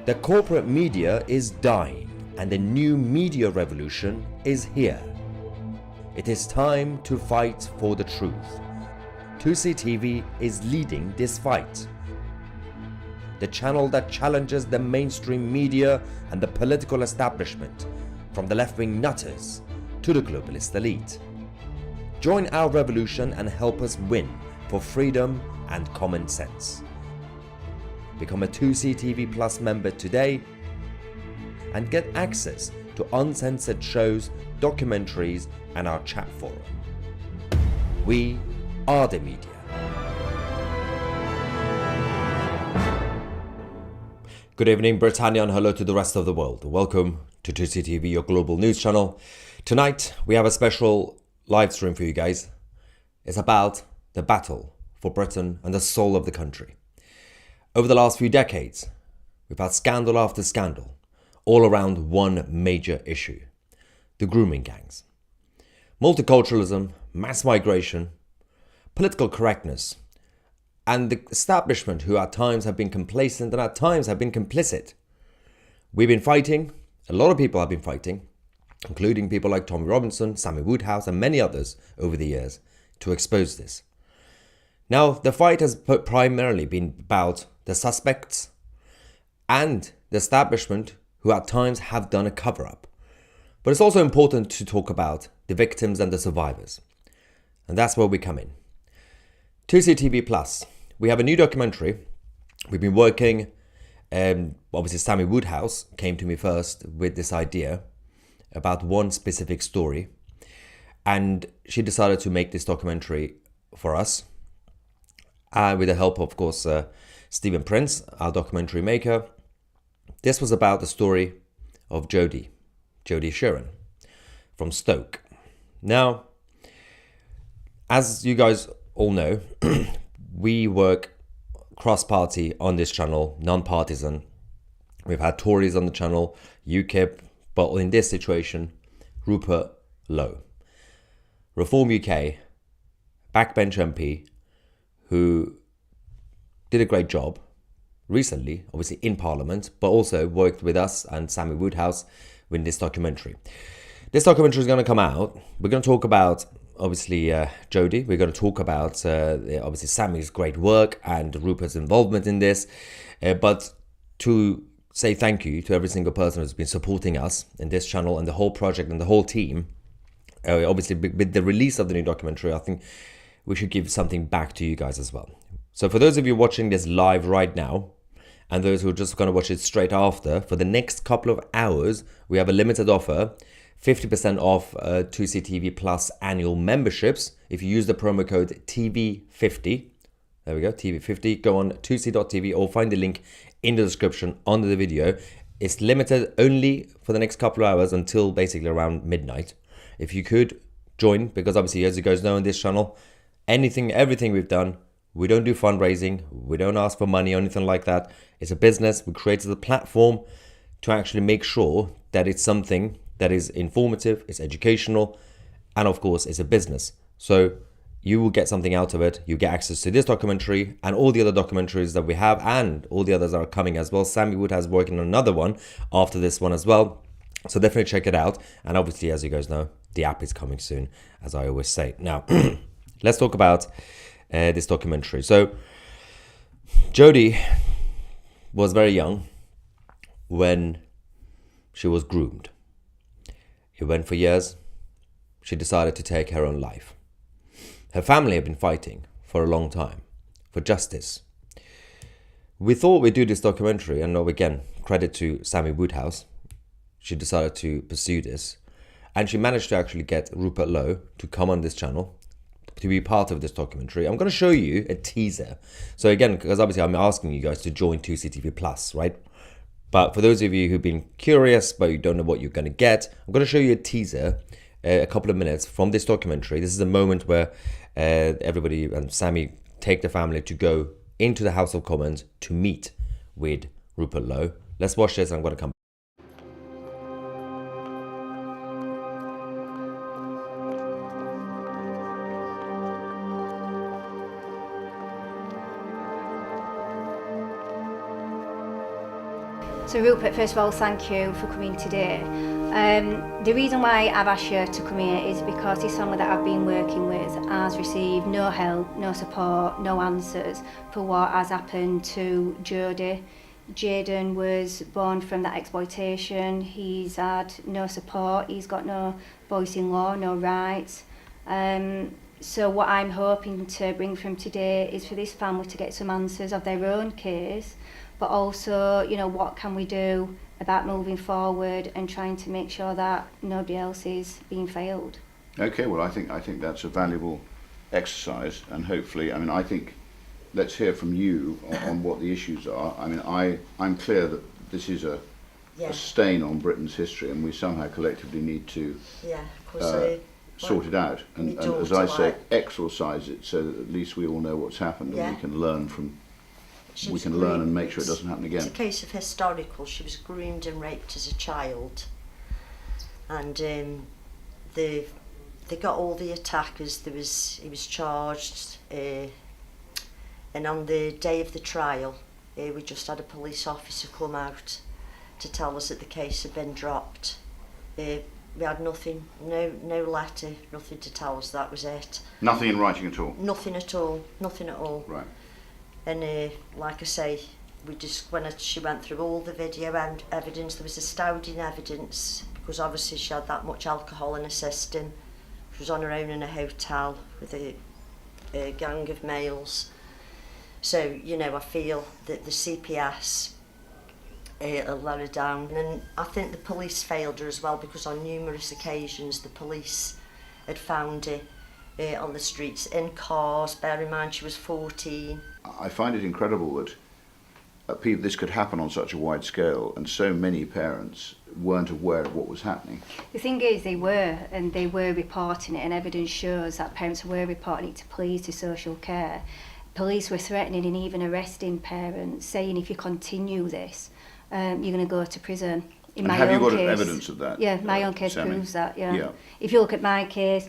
The corporate media is dying and the new media revolution is here. It is time to fight for the truth. Tousi TV is leading this fight. The channel that challenges the mainstream media and the political establishment, from the left-wing nutters to the globalist elite. Join our revolution and help us win for freedom and common sense. Become a Tousi TV Plus member today and get access to uncensored shows, documentaries and our chat forum. We are the media. Good evening Britannia and hello to the rest of the world. Welcome to Tousi TV, your global news channel. Tonight we have a special live stream for you guys. It's about the battle for Britain and the soul of the country. Over the last few decades, we've had scandal after scandal, all around one major issue: the grooming gangs. Multiculturalism, mass migration, political correctness, and the establishment who at times have been complacent and at times have been complicit. We've been fighting, a lot of people have been fighting, including people like Tommy Robinson, Sammy Woodhouse and many others over the years, to expose this. Now, the fight has primarily been about the suspects and the establishment who at times have done a cover-up. But it's also important to talk about the victims and the survivors. And that's where we come in. Tousi TV Plus. We have a new documentary. We've been working, obviously Sammy Woodhouse came to me first with this idea about one specific story. And she decided to make this documentary for us. With the help, of course, Stephen Prince, our documentary maker. This was about the story of Jodie Sheeran from Stoke. Now, as you guys all know, we work cross-party on this channel, non-partisan. We've had Tories on the channel, UKIP, but in this situation, Rupert, Lowe. Reform UK, backbench MP, who did a great job recently, obviously in Parliament, but also worked with us and Sammy Woodhouse with this documentary. This documentary is going to come out. We're going to talk about, obviously, Jodie. We're going to talk about, obviously, Sammy's great work and Rupert's involvement in this. But to say thank you to every single person who's been supporting us in this channel and the whole project and the whole team. Obviously, with the release of the new documentary, I think we should give something back to you guys as well. So for those of you watching this live right now, and those who are just going to watch it straight after, for the next couple of hours, we have a limited offer, 50% off Tousi TV Plus annual memberships. If you use the promo code TV50, there we go, TV50, go on tousi.tv or find the link in the description under the video. It's limited only for the next couple of hours until basically around midnight. If you could join, because obviously, as you guys know on this channel, everything we've done, we don't do fundraising, we don't ask for money or anything like that. It's a business. We created a platform to actually make sure that it's something that is informative, it's educational, and of course, it's a business. So you will get something out of it. You get access to this documentary and all the other documentaries that we have and all the others that are coming as well. Sammy Wood has working on another one after this one as well. So definitely check it out. And obviously, as you guys know, the app is coming soon, as I always say. Now, let's talk about this documentary. So, Jodie was very young when she was groomed. It went for years. She decided to take her own life. Her family had been fighting for a long time for justice. We thought we'd do this documentary, and again, credit to Sammy Woodhouse. She decided to pursue this. And she managed to actually get Rupert Lowe to come on this channel to be part of this documentary. I'm going to show you a teaser. So again, because obviously I'm asking you guys to join Tousi TV Plus, right? But for those of you who've been curious but you don't know what you're going to get, I'm going to show you a teaser, a couple of minutes from this documentary. This is a moment where everybody and Sammy take the family to go into the House of Commons to meet with Rupert Lowe. Let's watch this and I'm going to come back. So Rupert, first of all, thank you for coming today. The reason why I've asked you to come here is because this family that I've been working with has received no help, no support, no answers for what has happened to Jodie. Jaden was born from that exploitation. He's had no support, he's got no voice in law, no rights. So what I'm hoping to bring from today is for this family to get some answers of their own case, but also, you know, what can we do about moving forward and trying to make sure that nobody else is being failed. Okay, well, I think that's a valuable exercise, and hopefully, I mean, I think let's hear from you on what the issues are. I mean, I'm clear that this is a stain on Britain's history, and we somehow collectively need to sort it out, and as I say, exorcise it so that at least we all know what's happened, and we can learn from. We can learn and make sure it doesn't happen again. It's a case of historical. She was groomed and raped as a child, and they got all the attackers. He was charged, and on the day of the trial, we just had a police officer come out to tell us that the case had been dropped. We had nothing, no letter, nothing to tell us that was it. Nothing in writing at all. Nothing at all. Nothing at all. Right. And like I say, when she went through all the video and evidence, there was astounding evidence, because obviously she had that much alcohol in her system. She was on her own in a hotel with a gang of males. So, you know, I feel that the CPS will let her down. And I think the police failed her as well, because on numerous occasions the police had found her on the streets, in cars. Bear in mind she was 14. I find it incredible that this could happen on such a wide scale, and so many parents weren't aware of what was happening. The thing is, they were reporting it, and evidence shows that parents were reporting it to police, to social care. Police were threatening and even arresting parents, saying if you continue this, you're going to go to prison. Have you got evidence of that? Yeah, my own case Sammy? proves that, yeah. If you look at my case,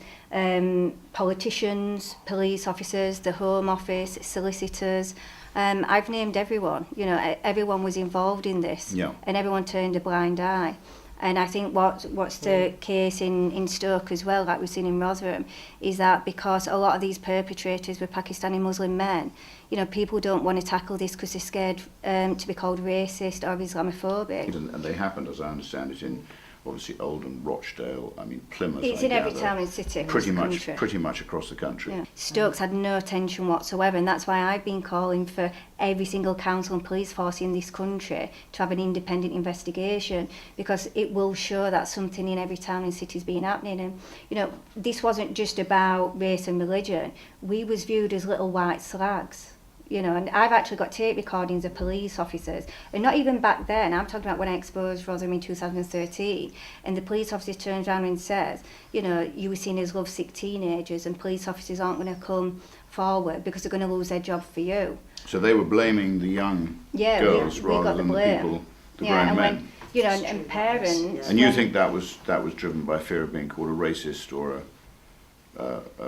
politicians, police officers, the Home Office, solicitors, I've named everyone. You know, everyone was involved in this, and everyone turned a blind eye. And I think what's the case in Stoke as well, like we've seen in Rotherham, is that because a lot of these perpetrators were Pakistani Muslim men, you know, people don't want to tackle this because they're scared to be called racist or Islamophobic. And they happened, as I understand it, in obviously Oldham, Rochdale, I mean Plymouth. It's in every town and city across the country. Pretty much across the country. Yeah. Stoke's had no attention whatsoever, and that's why I've been calling for every single council and police force in this country to have an independent investigation, because it will show that something in every town and city is being happening. And you know, this wasn't just about race and religion. We was viewed as little white slags. You know, and I've actually got tape recordings of police officers, and not even back then, I'm talking about when I exposed Rotherham in 2013, and the police officer turns around and says, you know, you were seen as lovesick teenagers, and police officers aren't going to come forward because they're going to lose their job for you. So they were blaming the young girls rather than the people, the grown men. You know, and parents. And you think that was driven by fear of being called a racist or a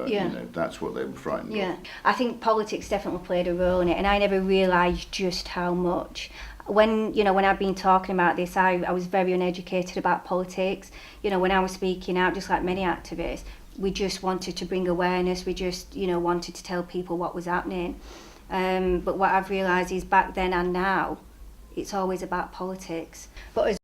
you know, that's what they were frightened of. I think politics definitely played a role in it, and I never realised just how much. When I've been talking about this, I was very uneducated about politics. You know, when I was speaking out, just like many activists, we just wanted to bring awareness. We just, you know, wanted to tell people what was happening. But what I've realised is back then and now, it's always about politics. But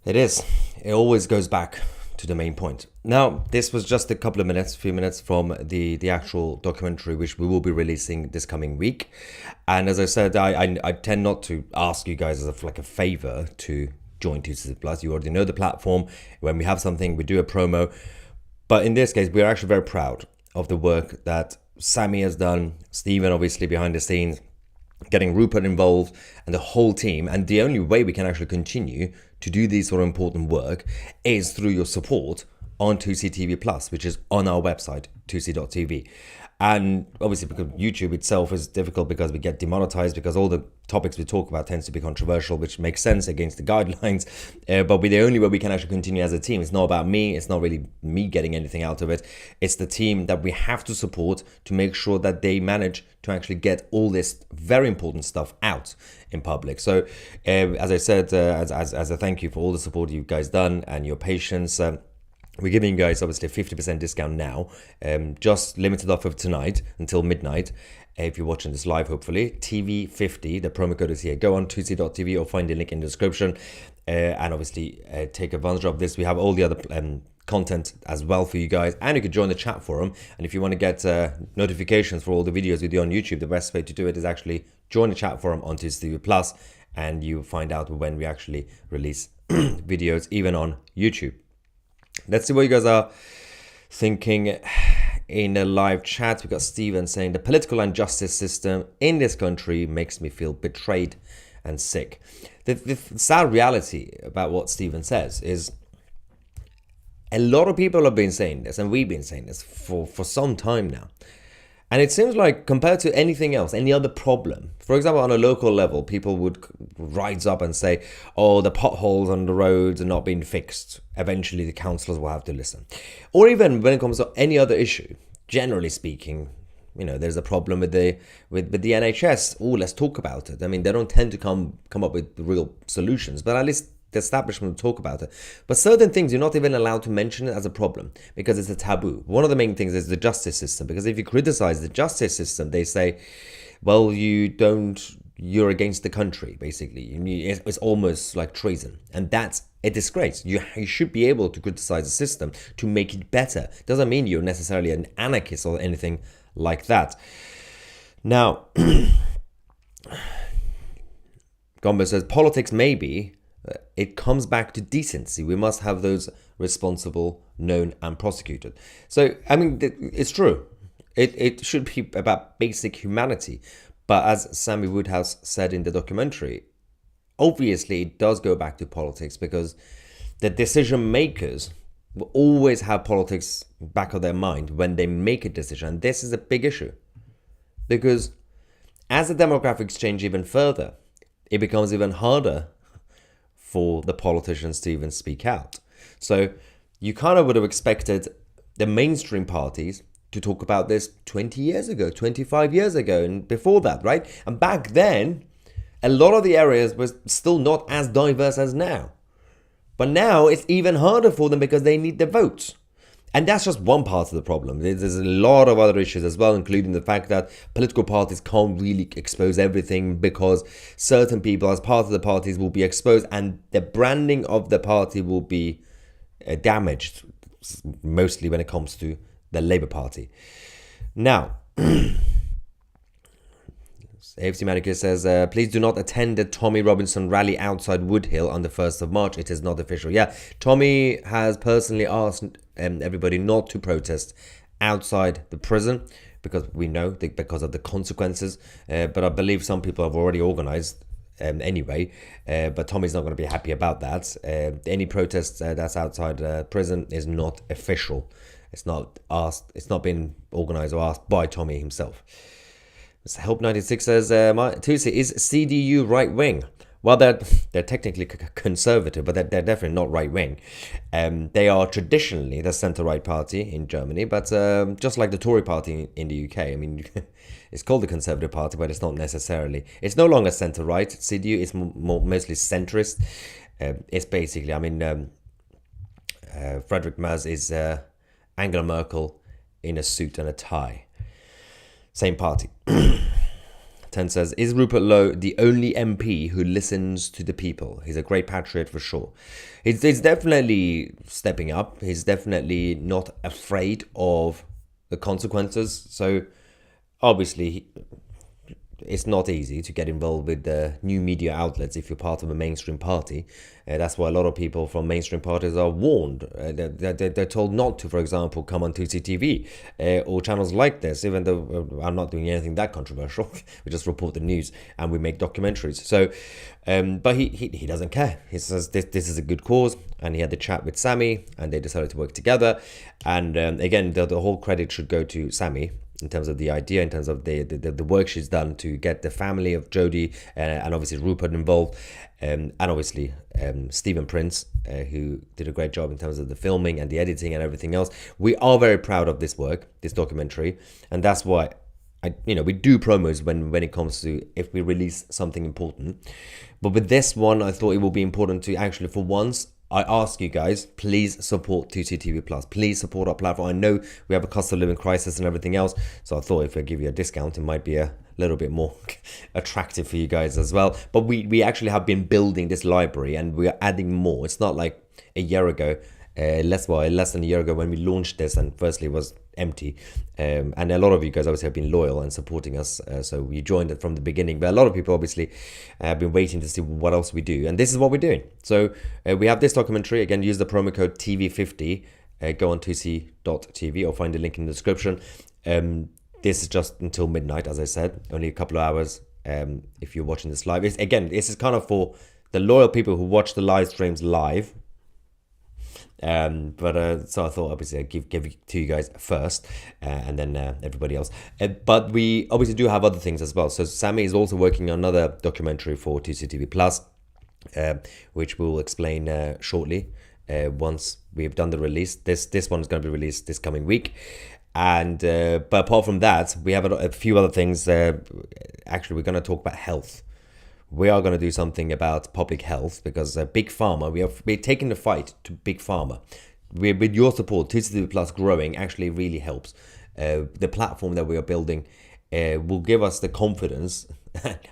it is. It always goes back to the main point. Now, this was just a few minutes from the actual documentary, which we will be releasing this coming week. And as I said, I tend not to ask you guys as a favor to join Tousi Plus. You already know the platform. When we have something, we do a promo. But in this case, we are actually very proud of the work that Sammy has done, Stephen obviously behind the scenes, getting Rupert involved and the whole team. And the only way we can actually continue to do this sort of important work is through your support on Tousi TV Plus, which is on our website, tousi.tv. And obviously because YouTube itself is difficult because we get demonetized because all the topics we talk about tends to be controversial, which makes sense against the guidelines. But we're the only way we can actually continue as a team. It's not about me. It's not really me getting anything out of it. It's the team that we have to support to make sure that they manage to actually get all this very important stuff out in public. So as I said, as a thank you for all the support you guys done and your patience, we're giving you guys obviously a 50% discount now, just limited offer tonight until midnight. If you're watching this live, hopefully, TV50, the promo code is here. Go on tousi.tv or find the link in the description, and obviously take advantage of this. We have all the other content as well for you guys, and you can join the chat forum. And if you want to get notifications for all the videos we do on YouTube, the best way to do it is actually join the chat forum on Tousi TV Plus, and you find out when we actually release videos, even on YouTube. Let's see what you guys are thinking in a live chat. We got Steven saying the political and justice system in this country makes me feel betrayed and sick. The sad reality about what Steven says is a lot of people have been saying this, and we've been saying this for some time now. And it seems like compared to anything else, any other problem, for example, on a local level, people would rise up and say, oh, the potholes on the roads are not being fixed. Eventually, the councillors will have to listen. Or even when it comes to any other issue, generally speaking, you know, there's a problem with the NHS. Oh, let's talk about it. I mean, they don't tend to come up with real solutions, but at least the establishment will talk about it. But certain things you're not even allowed to mention it as a problem because it's a taboo. One of the main things is the justice system, because if you criticize the justice system, they say, well, you're against the country, basically. It's almost like treason, and that's a disgrace. You should be able to criticize the system to make it better. Doesn't mean you're necessarily an anarchist or anything like that. Now, Gombo says, politics maybe. It comes back to decency. We must have those responsible known and prosecuted. So, I mean, it's true. It should be about basic humanity. But as Sammy Woodhouse said in the documentary, obviously it does go back to politics because the decision makers will always have politics back of their mind when they make a decision. And this is a big issue because as the demographics change even further, it becomes even harder for the politicians to even speak out. So you kind of would have expected the mainstream parties to talk about this 20 years ago, 25 years ago, and before that, right? And back then, a lot of the areas were still not as diverse as now. But now it's even harder for them because they need the votes. And that's just one part of the problem. There's a lot of other issues as well, including the fact that political parties can't really expose everything because certain people as part of the parties will be exposed and the branding of the party will be damaged, mostly when it comes to the Labour Party. Now, AFC Manager says, please do not attend the Tommy Robinson rally outside Woodhill on the 1st of March. It is not official. Yeah, Tommy has personally asked everybody not to protest outside the prison because we know because of the consequences. But I believe some people have already organised anyway. But Tommy's not going to be happy about that. Any protest that's outside prison is not official. It's not asked. It's not been organised or asked by Tommy himself. Help 96 says, Tousi, is CDU right wing? Well, they're technically conservative, but they're definitely not right wing. They are traditionally the centre-right party in Germany, but just like the Tory party in the UK. I mean, it's called the Conservative Party, but it's not necessarily. It's no longer centre-right. CDU is mostly centrist. It's basically, I mean, Friedrich Merz is Angela Merkel in a suit and a tie. Same party. 10 says, is Rupert Lowe the only MP who listens to the people? He's a great patriot for sure. He's definitely stepping up. He's definitely not afraid of the consequences. So obviously it's not easy to get involved with the new media outlets if you're part of a mainstream party. That's why a lot of people from mainstream parties are warned. They're told not to, for example, come on Tousi TV or channels like this, even though I'm not doing anything that controversial. We just report the news and we make documentaries. So, but he doesn't care. He says this is a good cause, and he had the chat with Sammy and they decided to work together. And again, the whole credit should go to Sammy. in terms of the idea, in terms of the work she's done to get the family of Jodie and obviously Rupert involved, and obviously Stephen Prince, who did a great job in terms of the filming and the editing and everything else. We are very proud of this work, this documentary, and that's why we do promos when it comes to if we release something important. But with this one, I thought it would be important to actually, for once, I ask you guys, please support Tousi TV Plus. Please support our platform. I know we have a cost of living crisis and everything else, so I thought if I give you a discount, it might be a little bit more attractive for you guys as well. But we actually have been building this library, and we are adding more. It's not like a year ago, less than a year ago when we launched this, and firstly it was empty, and a lot of you guys obviously have been loyal and supporting us, so you joined it from the beginning, but a lot of people obviously have been waiting to see what else we do, and this is what we're doing. So we have this documentary. Again, use the promo code TV50, go on tousi.tv or find the link in the description. This is just until midnight, as I said, only a couple of hours. If you're watching this live, this is kind of for the loyal people who watch the live streams live. So I thought obviously I'd give it to you guys first, and then everybody else. But we obviously do have other things as well. So Sammy is also working on another documentary for Tousi TV Plus, which we'll explain shortly once we've done the release. This one is going to be released this coming week. And but apart from that, we have a few other things. Actually, we're going to talk about health. We are going to do something about public health, because Big Pharma, we're taking the fight to Big Pharma. With your support, Tousi TV Plus growing actually really helps. The platform that we are building will give us the confidence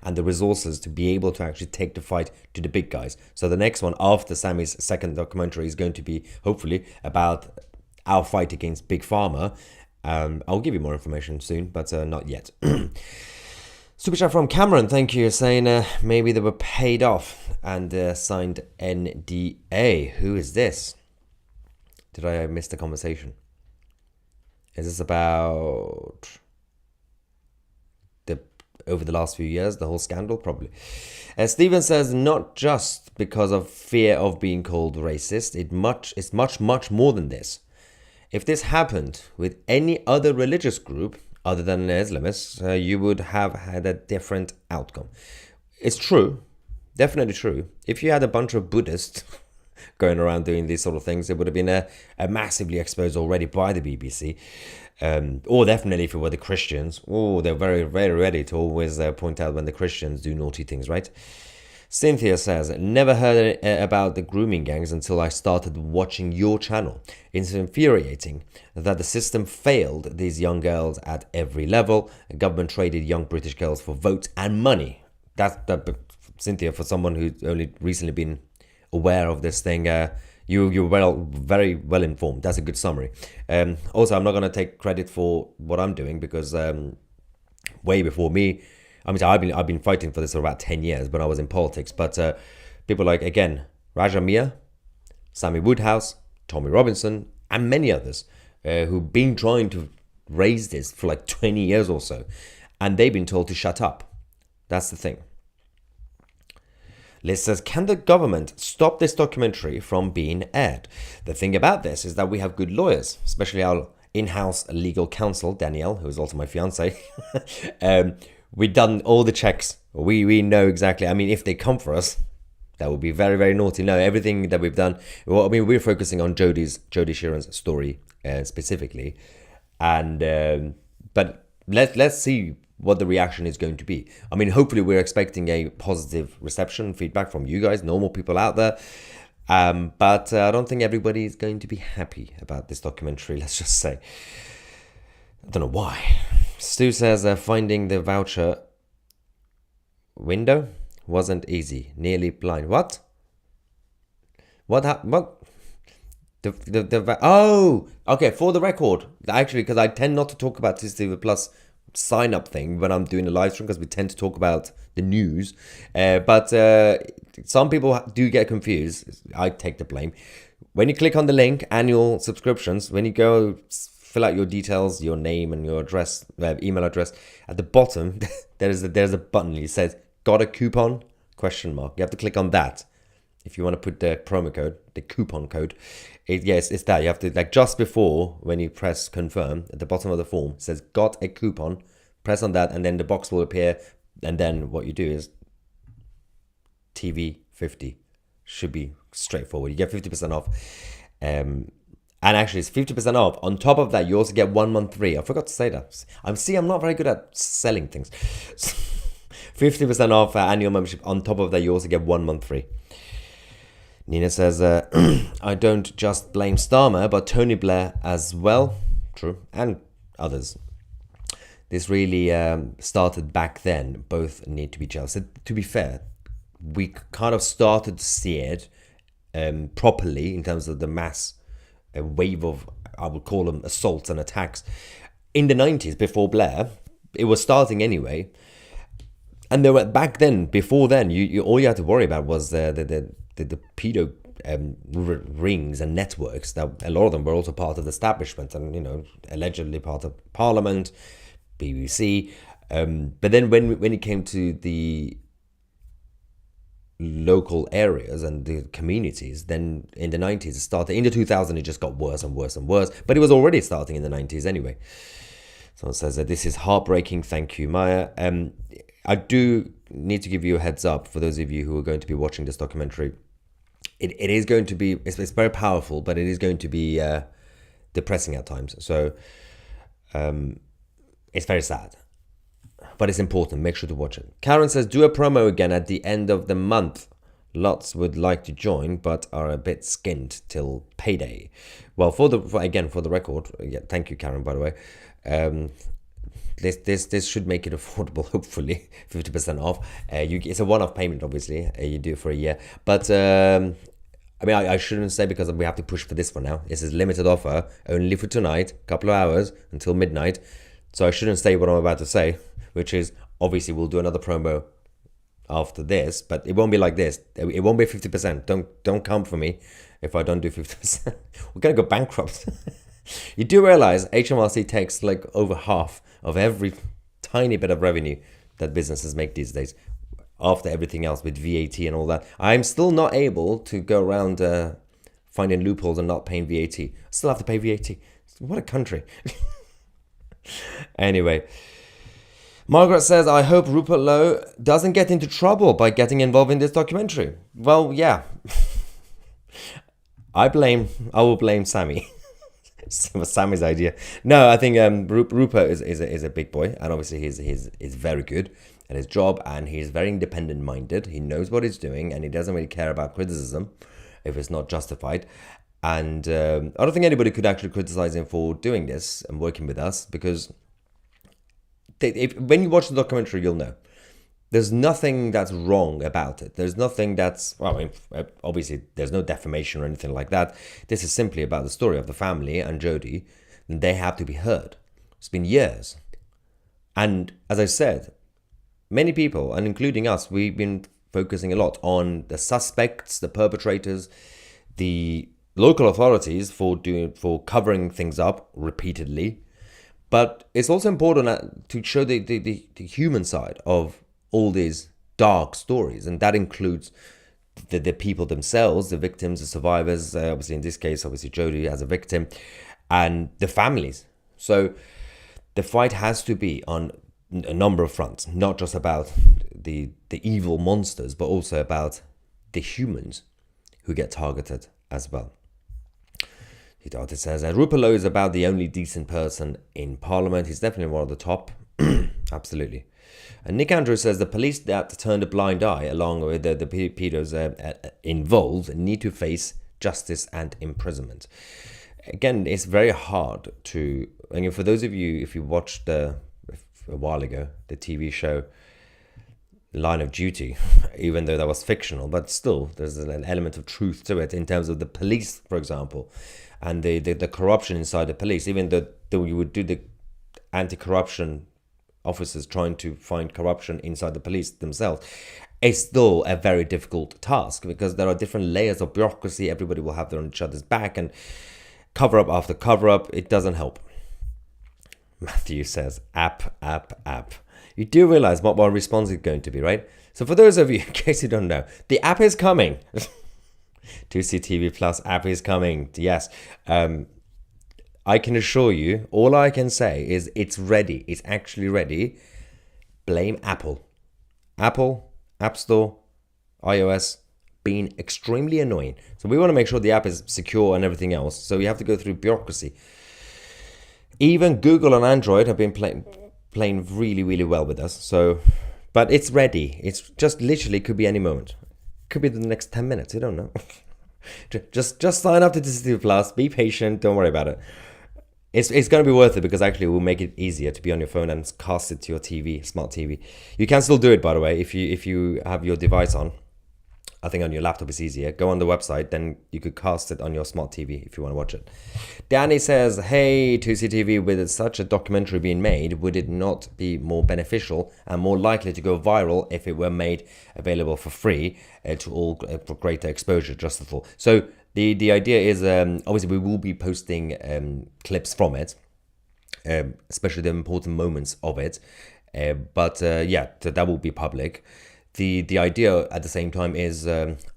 and the resources to be able to actually take the fight to the big guys. So the next one after Sammy's second documentary is going to be hopefully about our fight against Big Pharma. I'll give you more information soon, but not yet. Super chat from Cameron, thank you, saying maybe they were paid off and signed NDA. Who is this? Did I miss the conversation? Is this about over the last few years, the whole scandal? Probably. Stephen says not just because of fear of being called racist. It's much more than this. If this happened with any other religious group other than Islamists, you would have had a different outcome. It's true, definitely true. If you had a bunch of Buddhists going around doing these sort of things, it would have been a massively exposed already by the BBC. Or definitely if it were the Christians, they're very, very ready to always point out when the Christians do naughty things, right? Cynthia says, never heard about the grooming gangs until I started watching your channel. It's infuriating that the system failed these young girls at every level. The government traded young British girls for votes and money. Cynthia, for someone who's only recently been aware of this thing, you're very well informed. That's a good summary. Also, I'm not going to take credit for what I'm doing, because way before me, I mean, I've been fighting for this for about 10 years when I was in politics. But people like, again, Raja Mia, Sammy Woodhouse, Tommy Robinson, and many others who've been trying to raise this for like 20 years or so. And they've been told to shut up. That's the thing. Liz says, can the government stop this documentary from being aired? The thing about this is that we have good lawyers, especially our in-house legal counsel, Danielle, who is also my fiance. We've done all the checks. We know exactly. I mean, if they come for us, that would be very, very naughty. No, everything that we've done. Well, I mean, we're focusing on Jodie Sheeran's story specifically, and but let's see what the reaction is going to be. I mean, hopefully, we're expecting a positive reception, feedback from you guys, normal people out there. But I don't think everybody is going to be happy about this documentary. Let's just say. I don't know why. Stu says finding the voucher window wasn't easy. Nearly blind. What? What happened? What? Oh, okay. For the record, actually, because I tend not to talk about Tousi TV Plus sign up thing when I'm doing a live stream, because we tend to talk about the news. But some people do get confused. I take the blame. When you click on the link, annual subscriptions, when you go fill out your details, your name and your address, email address, at the bottom there's a button. It says got a coupon ? You have to click on that. if you want to put the promo code, the coupon code, yes, it's that. You have to, like, just before when you press confirm at the bottom of the form, it says got a coupon, press on that, and then the box will appear. And then what you do is TV 50 should be straightforward. You get 50% off. And actually, it's 50% off. On top of that, you also get 1 month free. I forgot to say that. I'm not very good at selling things. 50% off annual membership. On top of that, you also get 1 month free. Nina says, I don't just blame Starmer, but Tony Blair as well. True. And others. This really started back then. Both need to be jealous. So, to be fair, we kind of started to see it properly in terms of the mass wave of, I would call them, assaults and attacks in the 90s before Blair. It was starting anyway. And there were, back then, before then, you all you had to worry about was the pedo rings and networks. That a lot of them were also part of the establishment and, you know, allegedly part of Parliament, BBC. But then when it came to the local areas and the communities, then in the 90s it started. In the 2000s it just got worse and worse and worse, but it was already starting in the 90s anyway. Someone says that this is heartbreaking. Thank you, Maya. I do need to give you a heads up for those of you who are going to be watching this documentary. It is going to be, it's very powerful, but it is going to be depressing at times. So it's very sad, but it's important. Make sure to watch it. Karen says, do a promo again at the end of the month. Lots would like to join, but are a bit skinned till payday. Well, for the record, yeah, thank you, Karen, by the way. This should make it affordable, hopefully, 50% off. It's a one-off payment, obviously. You do it for a year. But, I shouldn't say, because we have to push for this one now. This is limited offer, only for tonight, couple of hours, until midnight. So I shouldn't say what I'm about to say, which is, obviously, we'll do another promo after this, but it won't be like this. It won't be 50%. Don't come for me if I don't do 50%. We're going to go bankrupt. You do realize HMRC takes like over half of every tiny bit of revenue that businesses make these days, after everything else with VAT and all that. I'm still not able to go around finding loopholes and not paying VAT. I still have to pay VAT. What a country. Anyway, Margaret says, I hope Rupert Lowe doesn't get into trouble by getting involved in this documentary. Well, yeah. I will blame Sammy. It was Sammy's idea. No, I think Rupert is a big boy, and obviously he's very good at his job, and he's very independent minded. He knows what he's doing, and he doesn't really care about criticism if it's not justified. And I don't think anybody could actually criticize him for doing this and working with us, because when you watch the documentary, you'll know. There's nothing that's wrong about it. There's nothing that's, obviously there's no defamation or anything like that. This is simply about the story of the family and Jodie. And they have to be heard. It's been years. And as I said, many people, and including us, we've been focusing a lot on the suspects, the perpetrators, the local authorities for covering things up repeatedly. But it's also important to show the human side of all these dark stories, and that includes the people themselves, the victims, the survivors, obviously in this case, obviously Jodie as a victim, and the families. So the fight has to be on a number of fronts, not just about the evil monsters, but also about the humans who get targeted as well. The artist says, Rupert Lowe is about the only decent person in Parliament. He's definitely one of the top. Absolutely. And Nick Andrews says the police that turned a blind eye along with the pedos involved need to face justice and imprisonment. Again, it's very hard to, for those of you, if you watched a while ago, the TV show Line of Duty, even though that was fictional, but still there's an element of truth to it in terms of the police, for example, and the corruption inside the police. Even though you would do the anti-corruption officers trying to find corruption inside the police themselves, it's still a very difficult task, because there are different layers of bureaucracy. Everybody will have their on each other's back, and cover up after cover up, it doesn't help. Matthew says, app. You do realize what my response is going to be, right? So for those of you, in case you don't know, the app is coming. Tousi TV Plus app is coming. Yes. I can assure you, all I can say is it's ready. It's actually ready. Blame Apple. Apple, App Store, iOS, being extremely annoying. So we want to make sure the app is secure and everything else. So you have to go through bureaucracy. Even Google and Android have been playing really, really well with us. So, but it's ready. It's just literally could be any moment. Could be the next 10 minutes. You don't know. just sign up to Tousi Plus. Be patient. Don't worry about it. It's going to be worth it because actually it will make it easier to be on your phone and cast it to your TV, smart TV. You can still do it, by the way, if you have your device on. I think on your laptop it's easier. Go on the website, then you could cast it on your smart TV if you want to watch it. Danny says, hey, Tousi TV, with such a documentary being made, would it not be more beneficial and more likely to go viral if it were made available for free to all for greater exposure, just the thought. So the idea is, obviously we will be posting clips from it, especially the important moments of it. But yeah, so that will be public. The idea at the same time is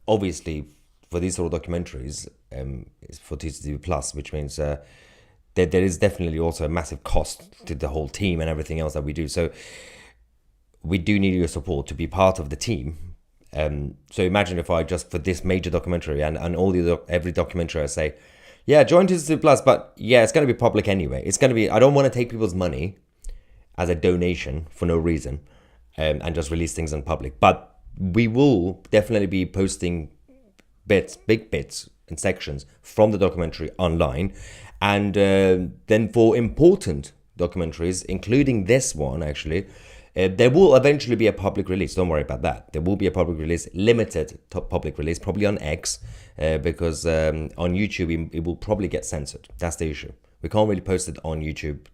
obviously for these sort of documentaries is for Tousi Plus, which means that there is definitely also a massive cost to the whole team and everything else that we do. So we do need your support to be part of the team. So imagine if I just for this major documentary and all every documentary I say, yeah, join Tousi Plus, but yeah, it's going to be public anyway. It's going to be, I don't want to take people's money as a donation for no reason. And just release things in public. But we will definitely be posting big bits and sections from the documentary online. And then for important documentaries, including this one actually, there will eventually be a public release. Don't worry about that. There will be a public release, limited public release, probably on X, because on YouTube it will probably get censored. That's the issue. We can't really post it on YouTube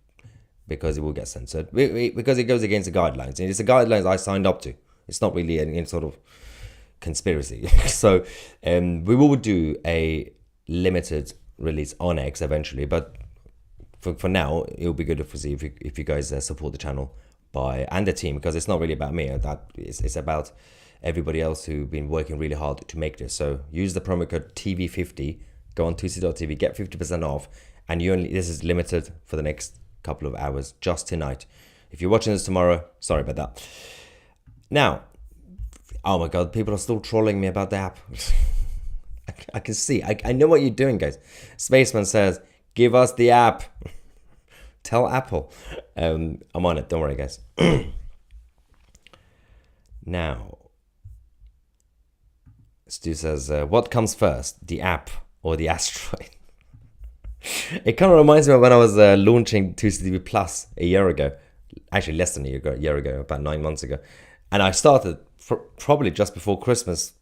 because it will get censored, because it goes against the guidelines. And it's the guidelines I signed up to. It's not really any sort of conspiracy. So we will do a limited release on X eventually, but for now, it will be good to see if you guys support the channel and the team, because it's not really about me. It's about everybody else who've been working really hard to make this. So use the promo code TV50, go on tousi.tv, get 50% off, and this is limited for the next couple of hours, just tonight. If you're watching this tomorrow, sorry about that. Now, oh my god, people are still trolling me about the app. I can see, I know what you're doing, guys. Spaceman says, give us the app. Tell Apple. I'm on it, don't worry, guys. Now, Stu says, what comes first, the app or the asteroid? It kind of reminds me of when I was launching Tousi TV Plus a year ago. Actually, less than a year ago, about 9 months ago. And I started probably just before Christmas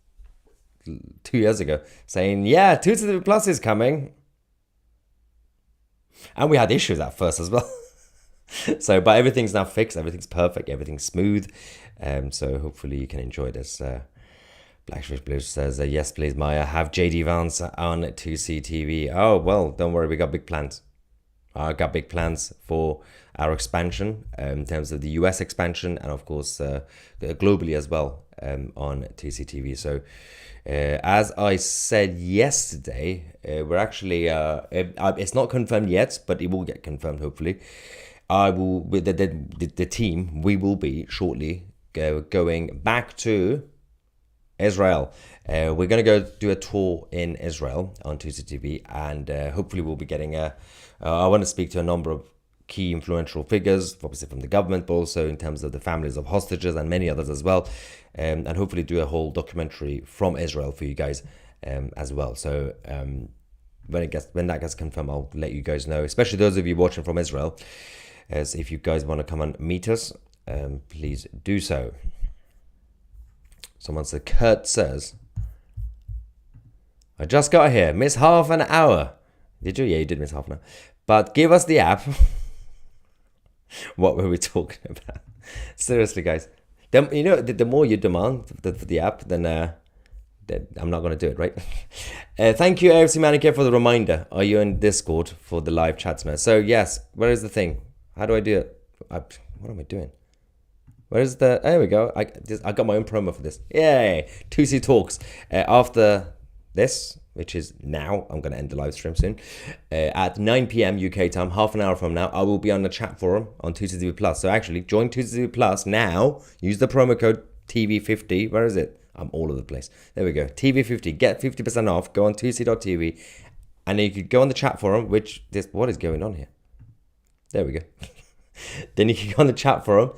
2 years ago, saying, yeah, Tousi TV Plus is coming. And we had issues at first as well. So, but everything's now fixed. Everything's perfect. Everything's smooth. So hopefully you can enjoy this. Blackfish Blue says, yes, please, Maya. Have JD Vance on Tousi TV. Oh, well, don't worry. We got big plans. I got big plans for our expansion in terms of the US expansion and, of course, globally as well on Tousi TV. So, as I said yesterday, we're actually, it's not confirmed yet, but it will get confirmed, hopefully. I will, with the team, we will be shortly going back to Israel. We're going to go do a tour in Israel on Tousi TV, and hopefully we'll be getting I want to speak to a number of key influential figures, obviously from the government, but also in terms of the families of hostages and many others as well, and hopefully do a whole documentary from Israel for you guys as well. So when that gets confirmed, I'll let you guys know, especially those of you watching from Israel, as if you guys want to come and meet us, please do so. Someone said, Kurt says, I just got here, miss half an hour. Did you? Yeah, you did miss half an hour. But give us the app. What were we talking about? Seriously, guys. You know, the more you demand for the app, then I'm not going to do it, right? Thank you, AFC Manicare, for the reminder. Are you in Discord for the live chats, man? So, yes, where is the thing? How do I do it? What am I doing? Where's there we go. I got my own promo for this. Yay! Tousi Talks. After this, which is now, I'm going to end the live stream soon, at 9 p.m. UK time, half an hour from now, I will be on the chat forum on Tousi TV Plus. So actually, join Tousi TV Plus now. Use the promo code TV50. Where is it? I'm all over the place. There we go. TV50. Get 50% off. Go on tousi.tv. And then you could go on the chat forum, what is going on here? There we go. Then you can go on the chat forum.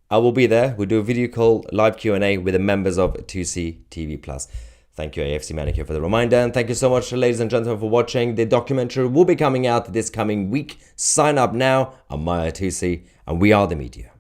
I will be there. We'll do a video call, live Q&A with the members of Tousi TV Plus. Thank you, AFC Manicure, for the reminder. And thank you so much, ladies and gentlemen, for watching. The documentary will be coming out this coming week. Sign up now. I'm Maya Tousi, and we are the media.